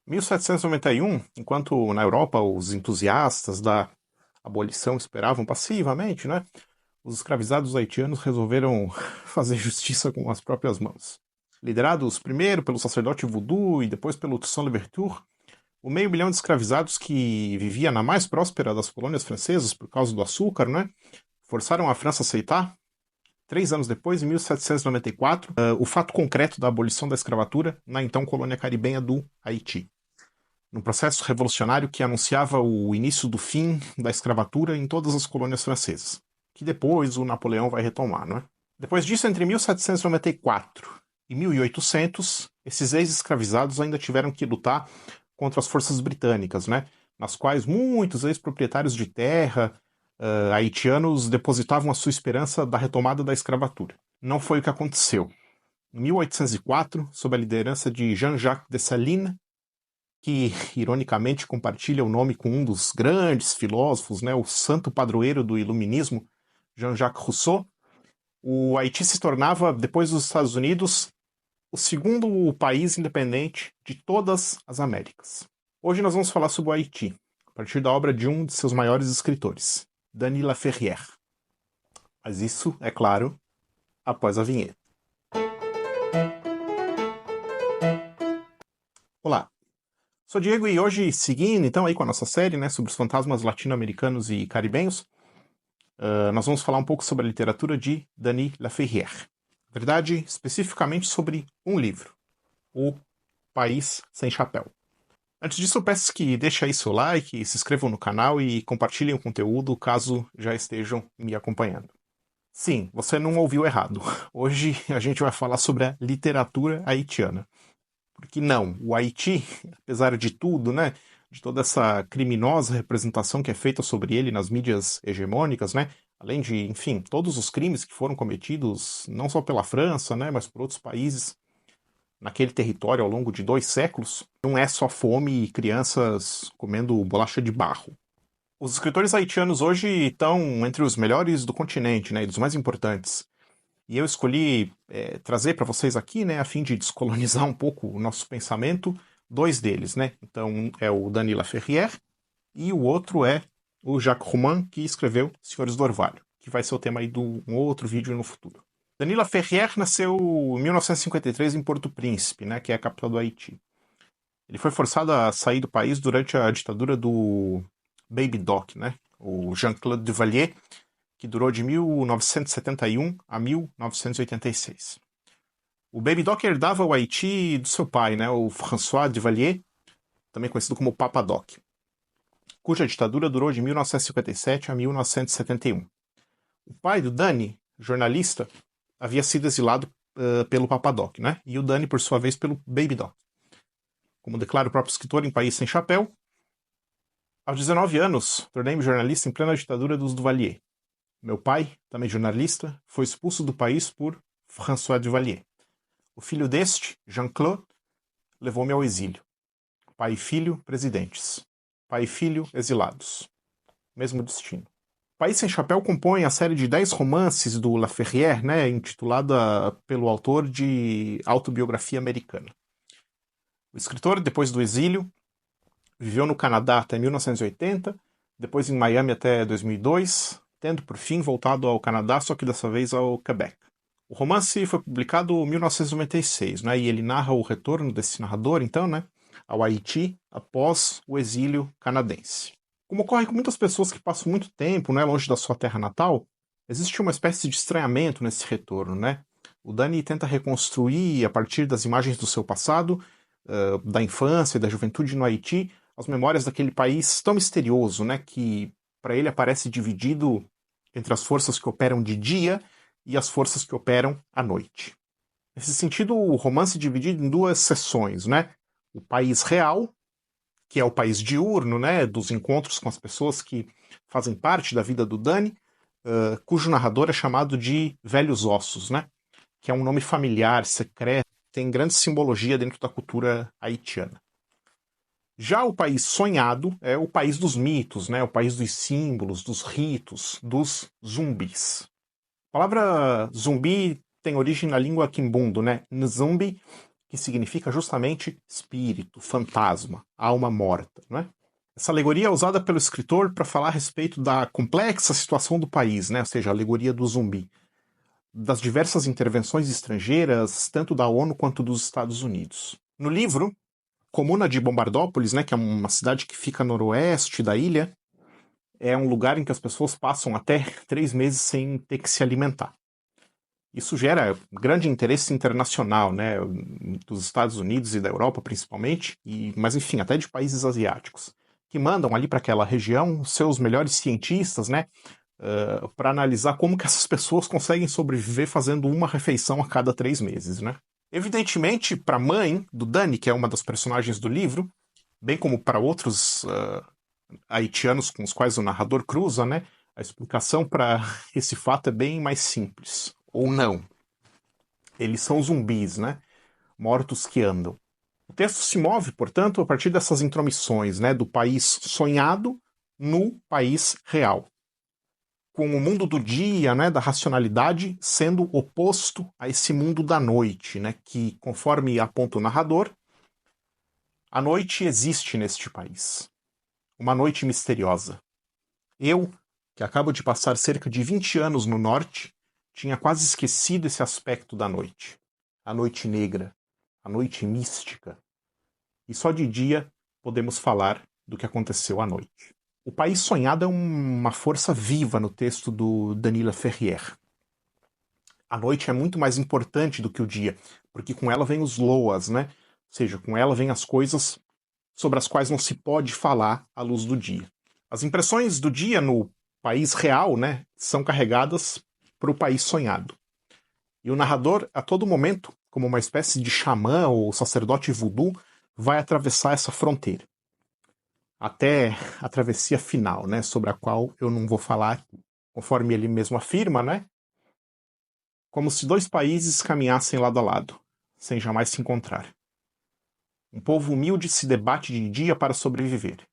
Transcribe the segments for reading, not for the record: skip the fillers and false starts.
1791, enquanto na Europa os entusiastas da abolição esperavam passivamente, né, os escravizados haitianos resolveram fazer justiça com as próprias mãos. Liderados primeiro pelo sacerdote Voodoo e depois pelo Toussaint Louverture, o meio milhão de escravizados que vivia na mais próspera das colônias francesas por causa do açúcar, né, forçaram a França a aceitar. 3 anos depois, em 1794, o fato concreto da abolição da escravatura na então colônia caribenha do Haiti, num processo revolucionário que anunciava o início do fim da escravatura em todas as colônias francesas, que depois o Napoleão vai retomar, não é? Depois disso, entre 1794 e 1800, esses ex-escravizados ainda tiveram que lutar contra as forças britânicas, né? Nas quais muitos ex-proprietários de terra haitianos depositavam a sua esperança da retomada da escravatura. Não foi o que aconteceu. Em 1804, sob a liderança de Jean-Jacques Dessalines, que ironicamente compartilha o nome com um dos grandes filósofos, né, o santo padroeiro do iluminismo, Jean-Jacques Rousseau, o Haiti se tornava, depois dos Estados Unidos, o segundo país independente de todas as Américas. Hoje nós vamos falar sobre o Haiti, a partir da obra de um de seus maiores escritores, Denis Laferrière. Mas isso, é claro, após a vinheta. Olá, sou Diego e hoje, seguindo então aí com a nossa série, né, sobre os fantasmas latino-americanos e caribenhos, nós vamos falar um pouco sobre a literatura de Denis Laferrière. Na verdade, especificamente sobre um livro, O País Sem Chapéu. Antes disso, eu peço que deixem aí seu like, se inscrevam no canal e compartilhem o conteúdo caso já estejam me acompanhando. Sim, você não ouviu errado. Hoje a gente vai falar sobre a literatura haitiana. Porque não, o Haiti, apesar de tudo, né, de toda essa criminosa representação que é feita sobre ele nas mídias hegemônicas, né, além de, enfim, todos os crimes que foram cometidos não só pela França, né, mas por outros países naquele território ao longo de 2 séculos, não é só fome e crianças comendo bolacha de barro. Os escritores haitianos hoje estão entre os melhores do continente, né, e dos mais importantes. E eu escolhi trazer para vocês aqui, né, a fim de descolonizar um pouco o nosso pensamento, 2 deles, né? Então, um é o Denis Laferrière e o outro é o Jacques Roman, que escreveu Senhores do Orvalho, que vai ser o tema aí de um outro vídeo no futuro. Denis Laferrière nasceu em 1953 em Porto Príncipe, né, que é a capital do Haiti. Ele foi forçado a sair do país durante a ditadura do Baby Doc, né, o Jean-Claude Duvalier, que durou de 1971 a 1986. O Baby Doc herdava o Haiti do seu pai, né, o François Duvalier, também conhecido como Papa Doc, cuja ditadura durou de 1957 a 1971. O pai do Dani, jornalista, havia sido exilado pelo Papa Doc, né, e o Dani, por sua vez, pelo Baby Doc. Como declara o próprio escritor em País Sem Chapéu, aos 19 anos, tornei-me jornalista em plena ditadura dos Duvalier. Meu pai, também jornalista, foi expulso do país por François Duvalier. O filho deste, Jean-Claude, levou-me ao exílio. Pai e filho, presidentes. Pai e filho, exilados. Mesmo destino. País Sem Chapéu compõe a série de 10 romances do Laferrière, né, intitulada pelo autor de Autobiografia Americana. O escritor, depois do exílio, viveu no Canadá até 1980, depois em Miami até 2002, tendo por fim voltado ao Canadá, só que dessa vez ao Quebec. O romance foi publicado em 1996, né, e ele narra o retorno desse narrador, então, né, ao Haiti após o exílio canadense. Como ocorre com muitas pessoas que passam muito tempo, né, longe da sua terra natal, existe uma espécie de estranhamento nesse retorno, né? O Dani tenta reconstruir, a partir das imagens do seu passado, da infância e da juventude no Haiti, as memórias daquele país tão misterioso, né, que para ele aparece dividido entre as forças que operam de dia e as forças que operam à noite. Nesse sentido, o romance é dividido em 2 seções, né? O país real, que é o país diurno, né, dos encontros com as pessoas que fazem parte da vida do Dani, cujo narrador é chamado de Velhos Ossos, né? Que é um nome familiar, secreto, tem grande simbologia dentro da cultura haitiana. Já o país sonhado é o país dos mitos, né? O país dos símbolos, dos ritos, dos zumbis. A palavra zumbi tem origem na língua quimbundo, né? Nzumbi, que significa justamente espírito, fantasma, alma morta, né? Essa alegoria é usada pelo escritor para falar a respeito da complexa situação do país, né? Ou seja, a alegoria do zumbi, das diversas intervenções estrangeiras, tanto da ONU quanto dos Estados Unidos. No livro, Comuna de Bombardópolis, né, que é uma cidade que fica no noroeste da ilha, é um lugar em que as pessoas passam até 3 meses sem ter que se alimentar. Isso gera grande interesse internacional, né, dos Estados Unidos e da Europa principalmente, mas enfim, até de países asiáticos, que mandam ali para aquela região seus melhores cientistas, né, para analisar como que essas pessoas conseguem sobreviver fazendo uma refeição a cada 3 meses, né. Evidentemente, para a mãe do Dani, que é uma das personagens do livro, bem como para outros haitianos com os quais o narrador cruza, né, a explicação para esse fato é bem mais simples. Ou não. Eles são zumbis, né? Mortos que andam. O texto se move, portanto, a partir dessas intromissões, né, do país sonhado no país real. Com o mundo do dia, né, da racionalidade, sendo oposto a esse mundo da noite, né, que, conforme aponta o narrador, a noite existe neste país. Uma noite misteriosa. Eu, que acabo de passar cerca de 20 anos no norte, tinha quase esquecido esse aspecto da noite. A noite negra, a noite mística. E só de dia podemos falar do que aconteceu à noite. O país sonhado é uma força viva no texto do Denis Laferrière. A noite é muito mais importante do que o dia, porque com ela vem os loas, né? Ou seja, com ela vem as coisas sobre as quais não se pode falar à luz do dia. As impressões do dia no país real, né, são carregadas para o país sonhado. E o narrador, a todo momento, como uma espécie de xamã ou sacerdote voodoo, vai atravessar essa fronteira. Até a travessia final, né, sobre a qual eu não vou falar, conforme ele mesmo afirma, né, como se 2 países caminhassem lado a lado, sem jamais se encontrar. Um povo humilde se debate de dia para sobreviver.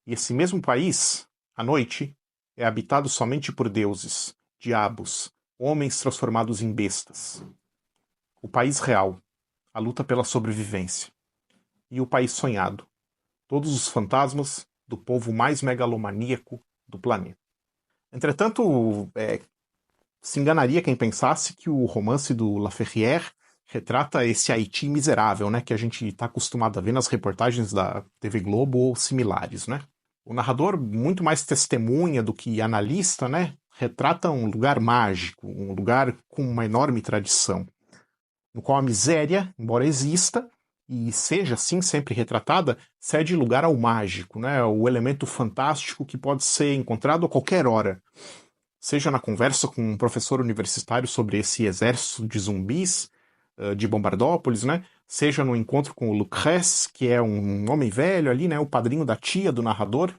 E esse mesmo país, à noite, é habitado somente por deuses, diabos, homens transformados em bestas. O país real, a luta pela sobrevivência. E o país sonhado, todos os fantasmas do povo mais megalomaníaco do planeta. Entretanto, se enganaria quem pensasse que o romance do Laferrière retrata esse Haiti miserável, né, que a gente está acostumado a ver nas reportagens da TV Globo ou similares, né? O narrador, muito mais testemunha do que analista, né, retrata um lugar mágico, um lugar com uma enorme tradição, no qual a miséria, embora exista, e seja assim sempre retratada, cede lugar ao mágico, né, o elemento fantástico que pode ser encontrado a qualquer hora. Seja na conversa com um professor universitário sobre esse exército de zumbis de Bombardópolis, né? Seja no encontro com o Lucrèce, que é um homem velho ali, né? O padrinho da tia do narrador,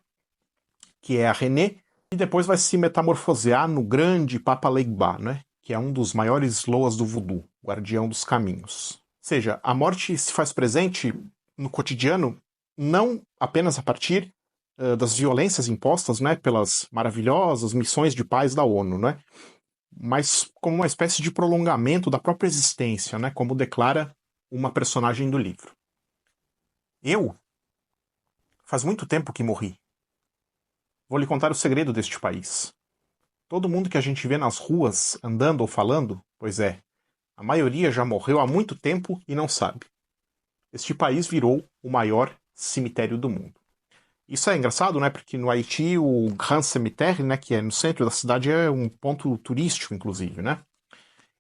que é a René, e depois vai se metamorfosear no grande Papa Legba, né? Que é um dos maiores loas do voodoo, guardião dos caminhos. Ou seja, a morte se faz presente no cotidiano não apenas a partir das violências impostas, né, pelas maravilhosas missões de paz da ONU, né, mas como uma espécie de prolongamento da própria existência, né, como declara uma personagem do livro. Eu, faz muito tempo que morri. Vou lhe contar o segredo deste país. Todo mundo que a gente vê nas ruas, andando ou falando, pois é, a maioria já morreu há muito tempo e não sabe. Este país virou o maior cemitério do mundo. Isso é engraçado, né? Porque no Haiti o Grand Cemiteire, né, que é no centro da cidade, é um ponto turístico, inclusive, né?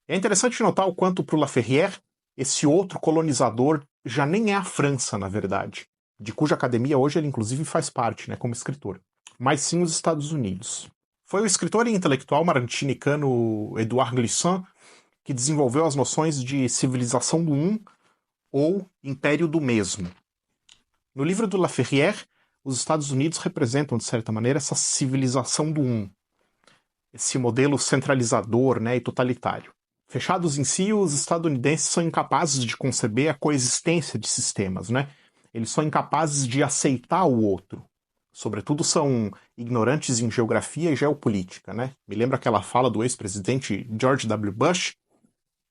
É interessante notar o quanto para o Laferrière esse outro colonizador já nem é a França, na verdade, de cuja academia hoje ele inclusive faz parte, né, como escritor, mas sim os Estados Unidos. Foi o escritor e intelectual martinicano Edouard Glissant que desenvolveu as noções de civilização do um ou império do mesmo. No livro do Laferrière, os Estados Unidos representam, de certa maneira, essa civilização do um, esse modelo centralizador, né, e totalitário. Fechados em si, os estadunidenses são incapazes de conceber a coexistência de sistemas, né? Eles são incapazes de aceitar o outro. Sobretudo são ignorantes em geografia e geopolítica, né? Me lembra aquela fala do ex-presidente George W. Bush,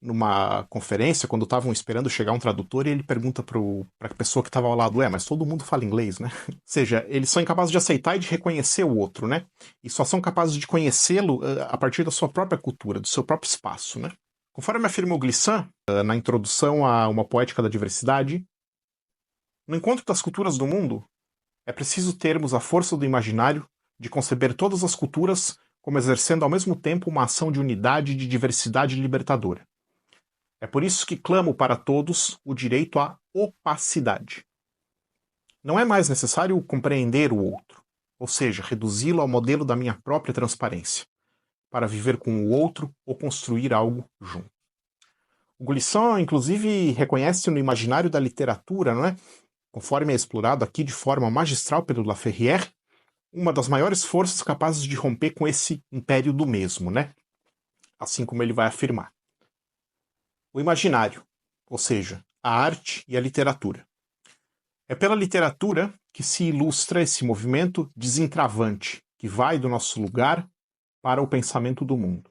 numa conferência, quando estavam esperando chegar um tradutor, e ele pergunta para a pessoa que estava ao lado, mas todo mundo fala inglês, né? Ou seja, eles são incapazes de aceitar e de reconhecer o outro, né? E só são capazes de conhecê-lo a partir da sua própria cultura, do seu próprio espaço, né? Conforme afirma o Glissant, na introdução a Uma Poética da Diversidade, no encontro das culturas do mundo, é preciso termos a força do imaginário de conceber todas as culturas como exercendo ao mesmo tempo uma ação de unidade e de diversidade libertadora. É por isso que clamo para todos o direito à opacidade. Não é mais necessário compreender o outro, ou seja, reduzi-lo ao modelo da minha própria transparência, para viver com o outro ou construir algo junto. O Glissant, inclusive, reconhece no imaginário da literatura, não é? Conforme é explorado aqui de forma magistral pelo Laferrière, uma das maiores forças capazes de romper com esse império do mesmo, né? Assim como ele vai afirmar. O imaginário, ou seja, a arte e a literatura. É pela literatura que se ilustra esse movimento desentravante, que vai do nosso lugar para o pensamento do mundo.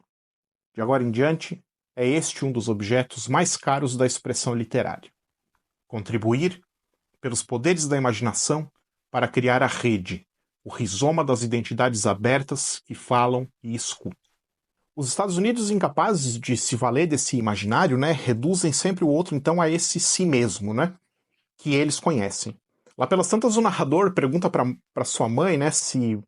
De agora em diante, é este um dos objetos mais caros da expressão literária. Contribuir, pelos poderes da imaginação, para criar a rede, o rizoma das identidades abertas que falam e escutam. Os Estados Unidos, incapazes de se valer desse imaginário, né, reduzem sempre o outro então a esse si mesmo, né, que eles conhecem. Lá pelas tantas, o narrador pergunta para sua mãe, né, se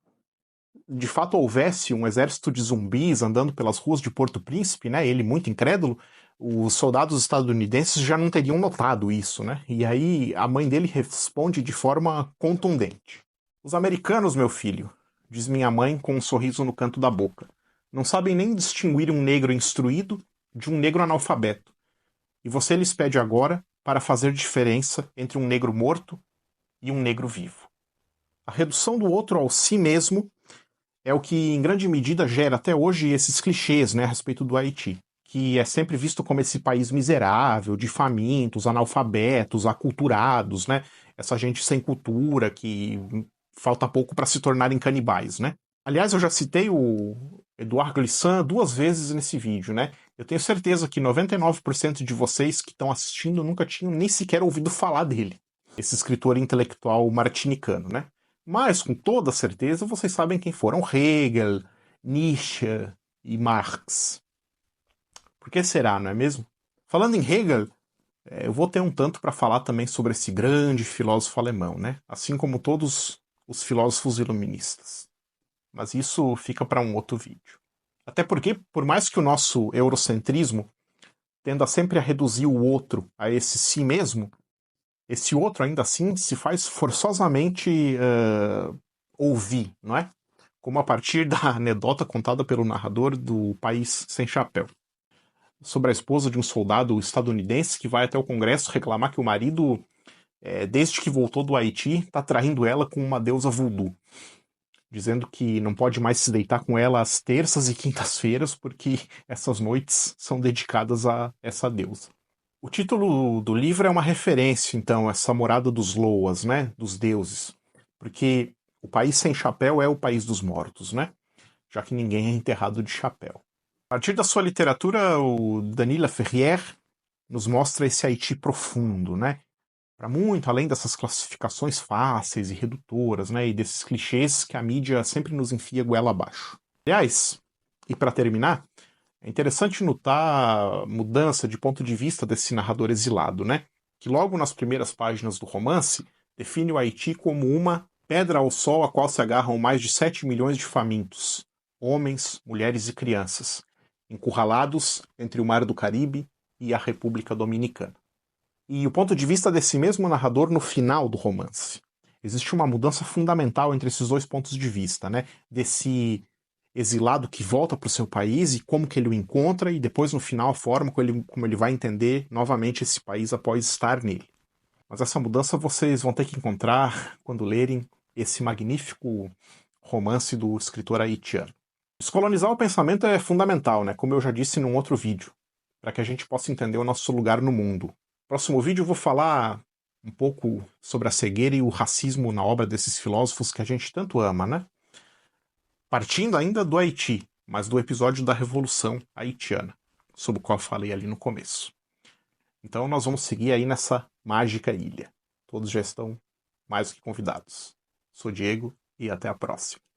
de fato houvesse um exército de zumbis andando pelas ruas de Porto Príncipe, né, ele muito incrédulo, os soldados estadunidenses já não teriam notado isso, né, e aí a mãe dele responde de forma contundente. Os americanos, meu filho, diz minha mãe com um sorriso no canto da boca, não sabem nem distinguir um negro instruído de um negro analfabeto. E você lhes pede agora para fazer diferença entre um negro morto e um negro vivo. A redução do outro ao si mesmo é o que, em grande medida, gera até hoje esses clichês, né, a respeito do Haiti, que é sempre visto como esse país miserável, de famintos, analfabetos, aculturados, né, essa gente sem cultura que falta pouco para se tornarem canibais, né. Aliás, eu já citei o Edouard Glissant 2 vezes nesse vídeo, né? Eu tenho certeza que 99% de vocês que estão assistindo nunca tinham nem sequer ouvido falar dele. Esse escritor intelectual martinicano, né? Mas, com toda certeza, vocês sabem quem foram Hegel, Nietzsche e Marx. Por que será, não é mesmo? Falando em Hegel, eu vou ter um tanto para falar também sobre esse grande filósofo alemão, né? Assim como todos os filósofos iluministas. Mas isso fica para um outro vídeo. Até porque, por mais que o nosso eurocentrismo tenda sempre a reduzir o outro a esse si mesmo, esse outro ainda assim se faz forçosamente ouvir, não é? Como a partir da anedota contada pelo narrador do País Sem Chapéu, sobre a esposa de um soldado estadunidense que vai até o Congresso reclamar que o marido, desde que voltou do Haiti, está traindo ela com uma deusa voodoo, dizendo que não pode mais se deitar com ela às terças e quintas-feiras, porque essas noites são dedicadas a essa deusa. O título do livro é uma referência, então, a essa morada dos Loas, né, dos deuses, porque o País Sem Chapéu é o país dos mortos, né, já que ninguém é enterrado de chapéu. A partir da sua literatura, o Denis Laferrière nos mostra esse Haiti profundo, né, para muito além dessas classificações fáceis e redutoras, né, e desses clichês que a mídia sempre nos enfia goela abaixo. Aliás, e para terminar, é interessante notar a mudança de ponto de vista desse narrador exilado, né, que logo nas primeiras páginas do romance define o Haiti como uma pedra ao sol a qual se agarram mais de 7 milhões de famintos, homens, mulheres e crianças, encurralados entre o Mar do Caribe e a República Dominicana. E o ponto de vista desse mesmo narrador no final do romance. Existe uma mudança fundamental entre esses dois pontos de vista, né? Desse exilado que volta para o seu país e como que ele o encontra, e depois no final a forma como ele vai entender novamente esse país após estar nele. Mas essa mudança vocês vão ter que encontrar quando lerem esse magnífico romance do escritor haitiano. Descolonizar o pensamento é fundamental, né? Como eu já disse num outro vídeo, para que a gente possa entender o nosso lugar no mundo. Próximo vídeo eu vou falar um pouco sobre a cegueira e o racismo na obra desses filósofos que a gente tanto ama, né? Partindo ainda do Haiti, mas do episódio da Revolução Haitiana. sobre o qual eu falei ali no começo. Então nós vamos seguir aí nessa mágica ilha. Todos já estão mais do que convidados. Sou Diego e até a próxima.